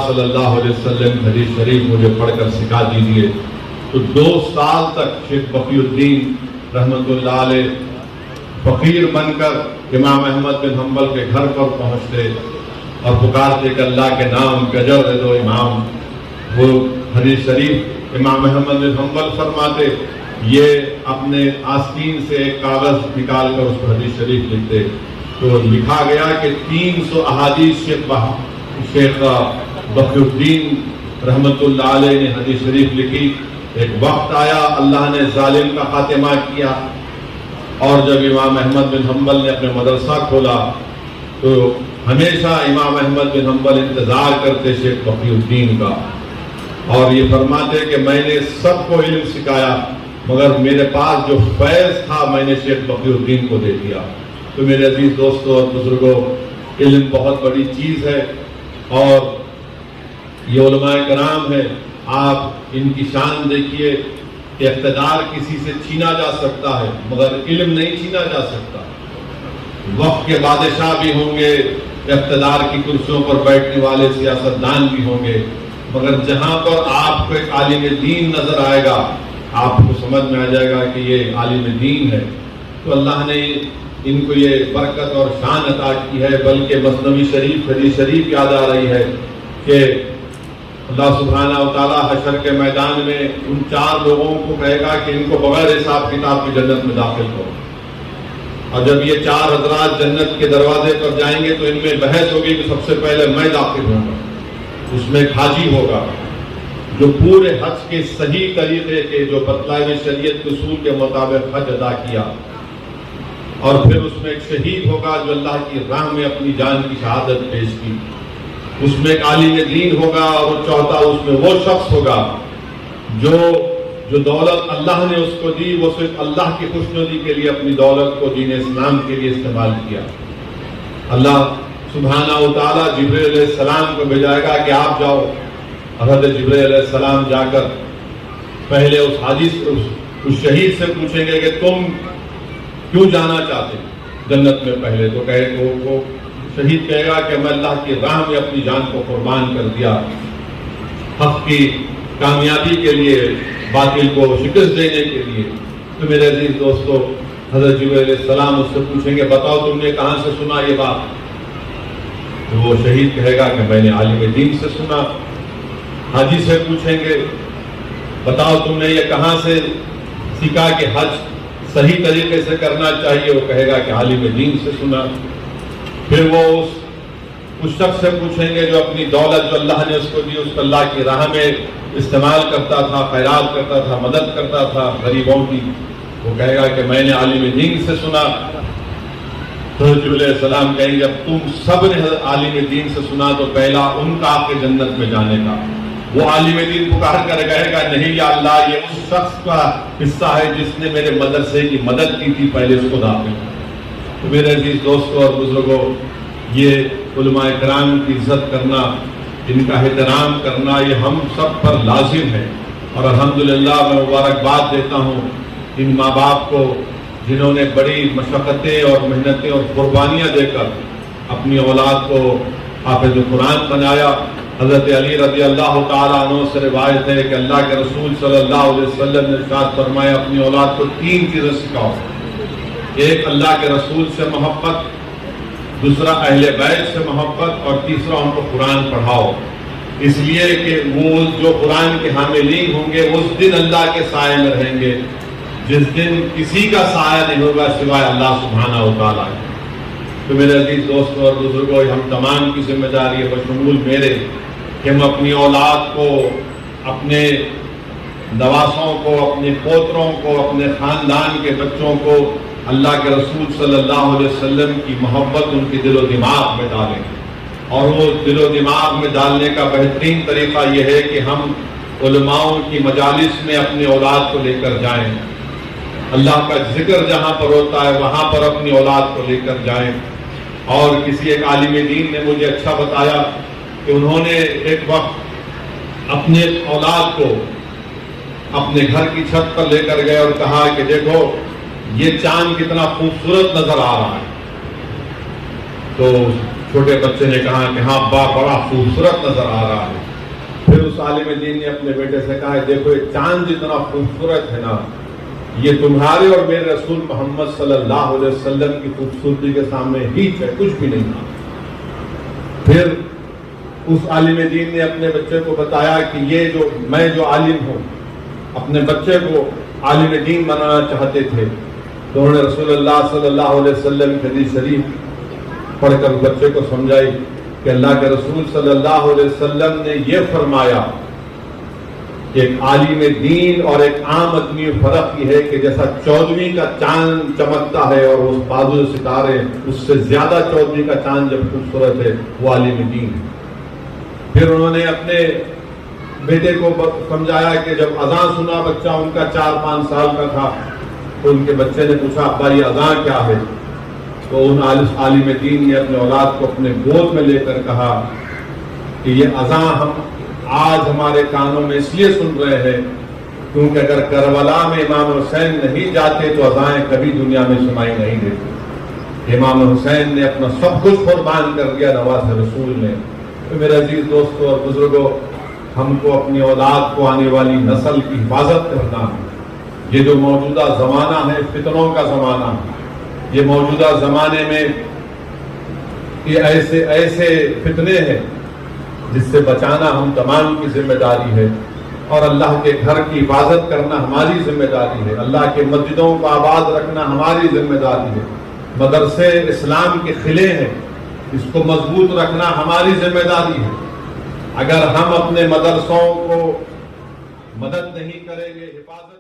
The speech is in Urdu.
صلی اللہ علیہ وسلم حدیث شریف مجھے پڑھ کر سکھا دیجیے. تو 2 سال تک شیخ بقی الدین رحمۃ اللہ علیہ فقیر بن کر امام احمد بن حنبل کے گھر پر پہنچتے اور پکارتے کہ اللہ کے نام کا اجر دے دو امام. وہ حدیث شریف امام احمد بن حنبل فرماتے، یہ اپنے آستین سے ایک کاغذ نکال کر اس پر حدیث شریف لکھتے. تو لکھا گیا کہ 300 احادیث شیخ بقی الدین رحمۃ اللہ علیہ نے حدیث شریف لکھی. ایک وقت آیا اللہ نے ظالم کا خاتمہ کیا، اور جب امام احمد بن حنبل نے اپنے مدرسہ کھولا تو ہمیشہ امام احمد بن حنبل انتظار کرتے شیخ بقی الدین کا، اور یہ فرماتے کہ میں نے سب کو علم سکھایا مگر میرے پاس جو فیض تھا میں نے شیخ بقی الدین کو دے دیا. تو میرے عزیز دوستوں اور بزرگوں، علم بہت بڑی چیز ہے، اور یہ علماء کرام ہے. آپ ان کی شان دیکھیے کہ اقتدار کسی سے چھینا جا سکتا ہے مگر علم نہیں چھینا جا سکتا. وقت کے بادشاہ بھی ہوں گے، اقتدار کی کرسیوں پر بیٹھنے والے سیاستدان بھی ہوں گے، مگر جہاں پر آپ کو ایک عالم دین نظر آئے گا آپ کو سمجھ میں آ جائے گا کہ یہ عالم دین ہے. تو اللہ نے ان کو یہ برکت اور شان عطا کی ہے. بلکہ مثنوی شریف حدیث شریف یاد آ رہی ہے کہ اللہ سبحانہ و تعالیٰ حشر کے میدان میں ان 4 لوگوں کو کہے گا کہ ان کو بغیر حساب کتاب کی جنت میں داخل کرو. اور جب یہ 4 حضرات جنت کے دروازے پر جائیں گے تو ان میں بحث ہوگی کہ سب سے پہلے میں داخل ہوں گا. اس میں ایک حاجی ہوگا جو پورے حج کے صحیح طریقے کے جو بتلائے ہوئے شریعت کے اصول کے مطابق حج ادا کیا. اور پھر اس میں ایک شہید ہوگا جو اللہ کی راہ میں اپنی جان کی شہادت پیش کی. اس میں ایک عالم دین ہوگا، اور چوتھا اس میں وہ شخص ہوگا جو دولت اللہ نے اس کو دی وہ صرف اللہ کی خوشنودی کے لیے اپنی دولت کو دین اسلام کے لیے استعمال کیا. اللہ سبحانہ و تعالیٰ جبرائیل علیہ السلام کو بھیجائے گا کہ آپ جاؤ. حضرت جبرائیل علیہ السلام جا کر پہلے اس شہید سے پوچھیں گے کہ تم کیوں جانا چاہتے جنت میں. پہلے تو کہے کہ وہ شہید کہے گا کہ میں اللہ کی راہ میں اپنی جان کو قربان کر دیا حق کی کامیابی کے لیے، باطل کو شکست دینے کے لیے. تو میرے عزیز دوستو، حضرت جبرائیل علیہ السلام اس سے پوچھیں گے بتاؤ تم نے کہاں سے سنا یہ بات؟ تو وہ شہید کہے گا کہ میں نے عالم دین سے سنا. حاجی سے پوچھیں گے بتاؤ تم نے یہ کہاں سے سیکھا کہ حج صحیح طریقے سے کرنا چاہیے؟ وہ کہے گا کہ عالم دین سے سنا. پھر وہ اس شخص سے پوچھیں گے جو اپنی دولت جو اللہ نے اس کو دی اس کو اللہ کی راہ میں استعمال کرتا تھا، خیرات کرتا تھا، مدد کرتا تھا غریبوں کی. وہ کہے گا کہ میں نے عالم دین سے سنا. تو جبرائیل علیہ السلام کہیں گے اب تم سب نے عالم دین سے سنا تو پہلا ان کا آپ کے جنت میں جانے کا. وہ عالم دین پکار کر کہے گا نہیں یا اللہ یہ اس شخص کا حصہ ہے جس نے میرے مدرسے کی مدد کی تھی، پہلے اس کو داخل. تو میرے عزیز دوستوں اور بزرگوں، یہ علماء کرام کی عزت کرنا، ان کا احترام کرنا یہ ہم سب پر لازم ہے. اور الحمدللہ میں مبارکباد دیتا ہوں ان ماں باپ کو جنہوں نے بڑی مشقتیں اور محنتیں اور قربانیاں دے کر اپنی اولاد کو حافظ قرآن بنایا. حضرت علی رضی اللہ تعالیٰ عنہ سے روایت ہے کہ اللہ کے رسول صلی اللہ علیہ وسلم نے ارشاد فرمایا اپنی اولاد کو 3 چیزیں سکھاؤ. ایک اللہ کے رسول سے محبت، دوسرا اہل بیت سے محبت، اور تیسرا ان کو قرآن پڑھاؤ. اس لیے کہ وہ جو قرآن کے حاملین ہوں گے اس دن اللہ کے سائے میں رہیں گے جس دن کسی کا سایہ نہیں ہوگا سوائے اللہ سبحانہ و تعالیٰ. تو میرے عزیز دوستوں اور بزرگوں، ہم تمام کی ذمہ داری ہے بشمول میرے کہ ہم اپنی اولاد کو، اپنے نواسوں کو، اپنے پوتروں کو، اپنے خاندان کے بچوں کو اللہ کے رسول صلی اللہ علیہ وسلم کی محبت ان کے دل و دماغ میں ڈالیں. اور وہ دل و دماغ میں ڈالنے کا بہترین طریقہ یہ ہے کہ ہم علماؤں کی مجالس میں اپنی اولاد کو لے کر جائیں. اللہ کا ذکر جہاں پر ہوتا ہے وہاں پر اپنی اولاد کو لے کر جائیں. اور کسی ایک عالم دین نے مجھے اچھا بتایا کہ انہوں نے ایک وقت اپنے اولاد کو اپنے گھر کی چھت پر لے کر گئے اور کہا کہ دیکھو یہ چاند کتنا خوبصورت نظر آ رہا ہے. تو چھوٹے بچے نے کہا کہ ہاں ابا بڑا خوبصورت نظر آ رہا ہے۔ پھر اس عالم دین نے اپنے بیٹے سے کہا دیکھو یہ چاند جتنا خوبصورت ہے نا، یہ تمہارے اور میرے رسول محمد صلی اللہ علیہ وسلم کی خوبصورتی کے سامنے ہیچ ہے، کچھ بھی نہیں تھا۔ پھر اس عالم دین نے اپنے بچے کو بتایا کہ یہ میں جو عالم ہوں، اپنے بچے کو عالم دین بنانا چاہتے تھے، تو انہوں نے رسول اللہ صلی اللہ علیہ وسلم کی حدیث شریف پڑھ کر بچے کو سمجھائی کہ اللہ کے رسول صلی اللہ علیہ وسلم نے یہ فرمایا کہ ایک عالم دین اور ایک عام آدمی میں فرق یہ ہے کہ جیسا 14ویں کا چاند چمکتا ہے اور اس بازو ستارے اس سے زیادہ 14ویں کا چاند جب خوبصورت ہے وہ عالم دین ہے۔ پھر انہوں نے اپنے بیٹے کو سمجھایا کہ جب اذان سنا بچہ ان کا 4-5 سال کا تھا تو ان کے بچے نے پوچھا ابا یہ اذان کیا ہے؟ تو ان عالم دین نے اپنے اولاد کو اپنے گود میں لے کر کہا کہ یہ اذان ہم آج ہمارے کانوں میں اس لیے سن رہے ہیں کیونکہ اگر کربلا میں امام حسین نہیں جاتے تو اذانیں کبھی دنیا میں سنائی نہیں دیتی۔ امام حسین نے اپنا سب کچھ قربان کر دیا نواز رسول نے۔ تو میرے عزیز دوستوں اور بزرگوں، ہم کو اپنی اولاد کو آنے والی نسل کی حفاظت کرنا ہے۔ یہ جو موجودہ زمانہ ہے فتنوں کا زمانہ ہے، یہ موجودہ زمانے میں یہ ایسے فتنے ہیں جس سے بچانا ہم تمام کی ذمہ داری ہے، اور اللہ کے گھر کی حفاظت کرنا ہماری ذمہ داری ہے، اللہ کے مسجدوں کو آباد رکھنا ہماری ذمہ داری ہے، مدرسے اسلام کے قلعے ہیں اس کو مضبوط رکھنا ہماری ذمہ داری ہے۔ اگر ہم اپنے مدرسوں کو مدد نہیں کریں گے، حفاظت